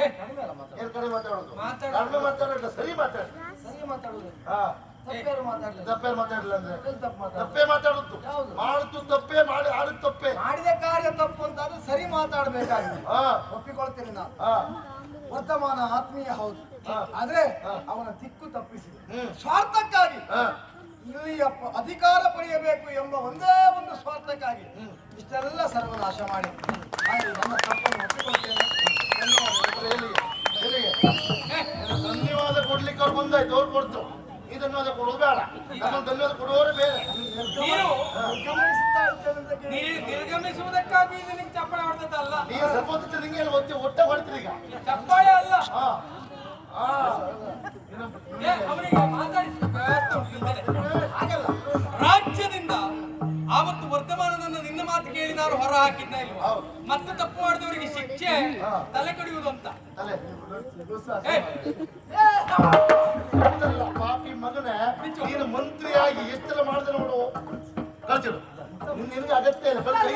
ಏನ್ ಕಡಿಮೆ ಮಾತಾಡೋದು? ಕಡಿಮೆ ಮಾತಾಡೋದು ಸರಿ ಮಾತಾಡ. ಸರಿ ಮಾತಾಡುದು. ತಪ್ಪೇರು ಮಾತಾಡಲಿಲ್ಲ ಅಂದ್ರೆ ತಪ್ಪೇ ಮಾತಾಡುದು. ಮಾಡುದು ತಪ್ಪೇ, ಮಾಡಿ ಆಡುದು ತಪ್ಪೇ. ಮಾಡಿದ ಕಾರ್ಯ ತಪ್ಪು ಅಂತಾದ್ರೆ ಸರಿ ಮಾತಾಡ್ಬೇಕಾಗಿದೆ. ಒಪ್ಪಿಕೊಳ್ತೇನೆ ನಾನು. ವರ್ತಮಾನ ಆತ್ಮೀಯ ಹೌದು, ಆದ್ರೆ ಅವನ ದಿಕ್ಕು ತಪ್ಪಿಸಿದೆ ಸ್ವಾರ್ಥಕ್ಕಾಗಿ. ಇಲ್ಲಿ ಅಧಿಕಾರ ಪಡೆಯಬೇಕು ಎಂಬ ಒಂದೇ ಒಂದು ಸ್ವಾರ್ಥಕ್ಕಾಗಿ ಇಷ್ಟೆಲ್ಲ ಸರ್ವನಾಶ ಮಾಡಿ ನನ್ನ ತಪ್ಪನ್ನು ಒಪ್ಪಿಕೊಳ್ತೇನೆ. ಧನ್ಯವಾದ ಕೊಡ್ಲಿಕ್ಕೆ ಅವ್ರು ಬಂದಾಯ್ತು, ಅವ್ರು ಕೊಡ್ತು. ಈ ಧನ್ಯವಾದ ಕೊಡೋದು ಬೇಡ, ನಮ್ಮ ಧನ್ಯವಾದ ಕೊಡುವವರೇ ಬೇರೆ. ನಿರ್ಗಮಿಸುವುದಕ್ಕಾಗಿ ನಿಮ್ಗೆ ಚಪ್ಪಾಳೆ ಹೊಡೆದಲ್ಲ. ನೀವು ಸ್ವಲ್ಪ ಹೊತ್ತು ನಿಂಗೆ ಒಟ್ಟೆ ಹೊಡ್ತೀರಿ ಈಗ. ಚಪ್ಪಾಳೆ ಅಲ್ಲ, ಅವರಿಗೆ ಹಾಗಲ್ಲ. ರಾಜ್ಯದಿಂದ ಆವತ್ತು ವರ್ತಮಾನದನ್ನ ನಿನ್ನ ಮಾತು ಕೇಳಿ ನಾನು ಹೊರ ಹಾಕಿದ್ದ ಇಲ್ವಾ? ಮತ್ತೆ ತಪ್ಪು ಮಾಡಿದವರಿಗೆ ಶಿಕ್ಷೆ ತಲೆ ಕಡಿಯುವುದು ಅಂತ. ಪಾಪಿ ಮಗನೇ, ನೀನು ಮಂತ್ರಿಯಾಗಿ ಎಷ್ಟೆಲ್ಲ ಮಾಡಿದೆ ನೋಡು. ಕಳ್ಸಿಡು, ನಿನಗೆ ಅಗತ್ಯ ಇಲ್ಲ. ಕಳ್ಸಿ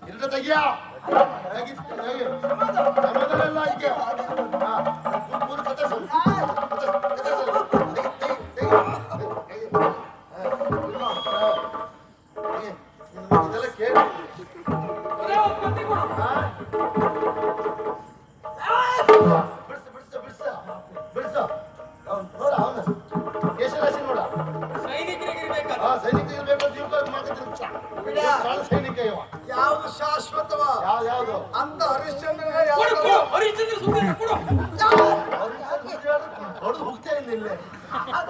ಇರದ ತೆಗಿಯ ಸಮಾಧಾನ ಆಯ್ಕೆ ಪೂರ ಕತೆ ಇದೆಲ್ಲ ಕೇಳಿ ಬಿಡಿಸ ನೋಡ ಅವನ ಕೇಶರಾಶಿ ನೋಡ. ಸೈನಿಕರಿಗೆ ಬೇಕು ಸೈನಿಕ ಇವ. ಯಾವುದು ಶಾಶ್ವತವ? ಯಾವ್ದು ಅಂತ ಹರಿಶ್ಚಂದ್ರ ಹೊಡೆದು ಹೋಗ್ತಾ ಇಲ್ಲ ಇಲ್ಲೇ.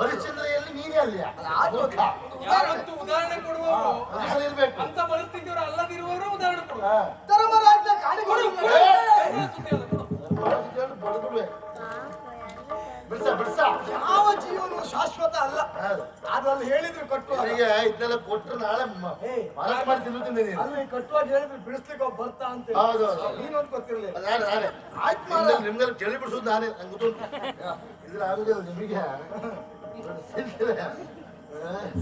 ಹರಿಶ್ಚಂದ್ರ ಎಲ್ಲಿ, ನೀನೇ ಅಲ್ಲಿ ಉದಾಹರಣೆ ಕೊಡುವವರು ಇರ್ಬೇಕು. ಅಂತ ಪರಿಸ್ಥಿತಿಯವರು ಅಲ್ಲದಿರುವವರು ಉದಾಹರಣೆ ಕೊಡುವ. ಧರ್ಮರಾಜ್ಯ ಬಿಡ್ಸ ಯಾವ ಜೀವನವು ಶಾಶ್ವತ ಅಲ್ಲ. ಅದ್ರಲ್ಲಿ ಹೇಳಿದ್ರು ಕಟ್ಟುವ ಇದನ್ನೆಲ್ಲ ಕೊಟ್ಟರೆ ನಾಳೆ ಮಾರಾಟ ಮಾಡಿ ತಿನ್ನುತ್ತೀನಿ. ಅಲ್ಲಿ ಕಟ್ಟುವಾಗ ಹೇಳಿದ್ರು ಬಿಡಿಸ್ಲಿಕ್ಕೆ ಒಬ್ಬ ಬರ್ತಾ ಅಂತ. ಹೌದು, ನೀನೊಂದು ಗೊತ್ತಿರ್ಲಿ. ನಾನೇ ಆಯ್ತು, ನಿಮ್ಗೆಲ್ಲ ಚಳಿ ಬಿಡಿಸೋದು ನಾನೇ. ನಂಗೆ ಗೊತ್ತುಂಟು ಇದ್ರ ಆಗುದಿಲ್ಲ ನಿಮಗೆ.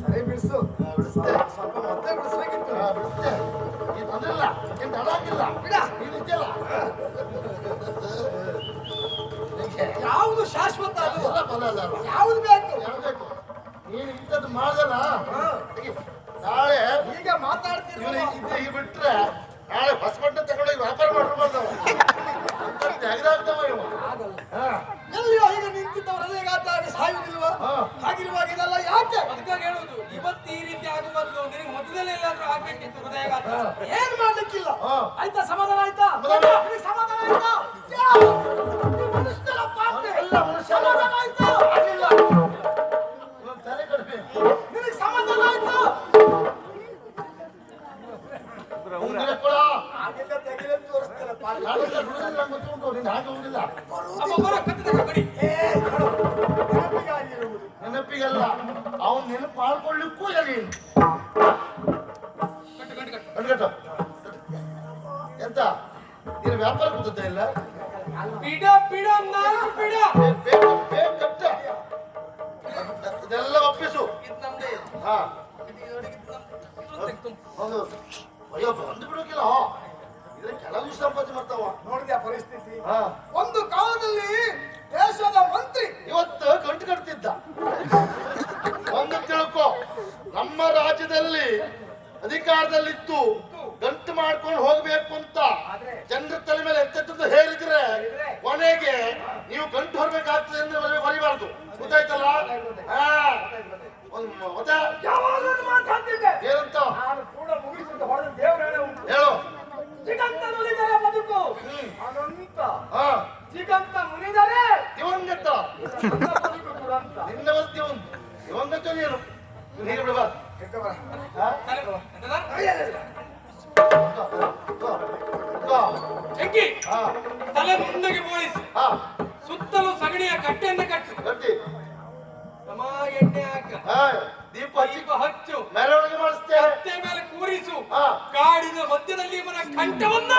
ಸರಿ ಬಿಡಿಸು. ಬಿಡಿಸ್ತೇ, ಸ್ವಲ್ಪ ಮತ್ತೆ ಬಿಡಿಸ್ಬೇಕಿತ್ತು. ಬಿಡಿಸ್ತೇ. ನೀನು ತೊಂದ್ರಿಲ್ಲ, ಏನು ತಡ ಆಗಿಲ್ಲ. ಬಿಡ, ನೀನಿದ್ದಲ್ಲ. ಯಾವುದು ಶಾಶ್ವತ? ಯಾವ್ದು ಬೇಕು ನೀನು ಇಂಥದ್ದು ಮಾಡಲ್ಲ. ನಾಳೆ ಈಗ ಮಾತಾಡ್ತೀವಿ ಈಗ ಬಿಟ್ರೆ ನಾಳೆ ಹೊಸಬಟ್ಟೆ ತಗೊಂಡೋಗಿ ವ್ಯಾಪಾರ ಮಾಡ್ಕೊಂಡ್ಬರ್ತಾವ. ತೆಗೆದಾಗ್ತಾವ ಇವ. ಎಲ್ಲಿಯೋ ಈಗ ನಿಂತಿದ್ದವರು ಅದೇಗಾತಾಗಿ ಸಾಯುವುದಿಲ್ವಾ? ಹಾಗಿರುವಾಗ ಇದೆಲ್ಲ ಯಾಕೆ? ಅದಕ್ಕಾಗಿ ಹೇಳುವುದು, ಇವತ್ತು ಈ ರೀತಿ ಆಗುವುದು ನಿನಗೆ ಮೊದಲೇ ಎಲ್ಲಾದ್ರೂ ಆಗ್ಬೇಕಿತ್ತು ಹೃದಯಘಾತ. ಏನ್ ಮಾಡ್ಲಿಕ್ಕಿಲ್ಲ. ಆಯ್ತಾ? ಸಮಾಧಾನ ಆಯ್ತಾ? ಸಮಾಧಾನ ಆಯ್ತಾ? ಎಲ್ಲ ಮನುಷ್ಯ ಸಮಾಧಾನ ಆಯ್ತಾ? ತಲೆ ಕಡಿಮೆ. ನಿನಗೆ ಸಮಾಧಾನ ಆಯ್ತಾ? ಉಂಗುರ ಕೊಡ. ಹಾಗೆಲ್ಲ ತೆಗೆದು ತೋರಿಸ್ತಾರೆ. ನಾಳೆಲ್ಲ ಬಿಡುದಿಲ್ಲ, ನಂಗೆ ಗೊತ್ತುಂಟು. ನೀನು ಹಾಗೆ ಹೋಗಿಲ್ಲ. ನೆನಪಿಗಲ್ಲ, ಅವನು ನೆನಪು ಮಾಡ್ಕೊಳ್ಳಿಕ್ಕೂ ಇಲ್ಲ. ನೀನು ಕಟ್ಕಟ್ಟು ಎಂತ ನೀನು ವ್ಯಾಪಾರ ಗೊತ್ತ ಇಲ್ಲ. ಬಿಡ ಬಿಡ ನಾಲ್ಕು ಬಿಡ ಕಟ್ಟ ಇದೆಲ್ಲ ಒಪ್ಪಿಸು. ಹಾ ಹೌದು. ಅಯ್ಯೋ ಬಂದು ಬಿಡೋಕಿಲ್ಲ. ಇದ್ರ ಕೆಲವು ಸಂಪಾದನೆ ಮಾಡ್ತಾವ. ನೋಡಿದ್ಯಾ ಪರಿಸ್ಥಿತಿ? ಒಂದು ಕಾಲದಲ್ಲಿ ದೇಶದ ಮಂತ್ರಿ ಇವತ್ತು ಗಂಟು ಕಟ್ತಿದ್ದ. ಒಂದು ತಿಳ್ಕೊ, ನಮ್ಮ ರಾಜ್ಯದಲ್ಲಿ ಅಧಿಕಾರದಲ್ಲಿತ್ತು ಗಂಟು ಮಾಡ್ಕೊಂಡು ಹೋಗ್ಬೇಕು ಅಂತ ಜನರ ತಲೆ ಮೇಲೆ ಎಂತೆಂತದ್ದು ಹೇಳಿದ್ರೆ ಕೊನೆಗೆ ನೀವು ಗಂಟು ಹೊರಬೇಕಾಗ್ತದೆ ಎಂದು ಬರೀಬಾರ್ದು. ಗೊತ್ತಾಯ್ತಲ್ಲ? ಏನಂತ ಹೇಳು. ಬದುಕು ಅನಂತ, ಜಿಗಂತ ಮುನಿದರೆ ದಿವಂಗತ. ನಿನ್ನ ದಿವಂಗತ ನೀನು ನೀರು ಬಿಡಬಾರ್ದು. ಎಂಕಿ ತಲೆ ಮುಂದಕ್ಕೆ ಬೋಳಿಸಿ ಸುತ್ತಲೂ ಸಗಣಿಯ ಕಟ್ಟೆಯನ್ನು ಕಟ್ಟಿ ಎಣ್ಣೆ ಹಾಕ, ದೀಪ ದೀಪ ಹಚ್ಚು, ಮೆರವಣಿಗೆ ಮಾಡಿಸ್ತೇವೆ. ಕತ್ತೆ ಮೇಲೆ ಕೂರಿಸು, ಕಾಡಿನ ಮಧ್ಯದಲ್ಲಿ ಇವನ ಕಂಠವನ್ನ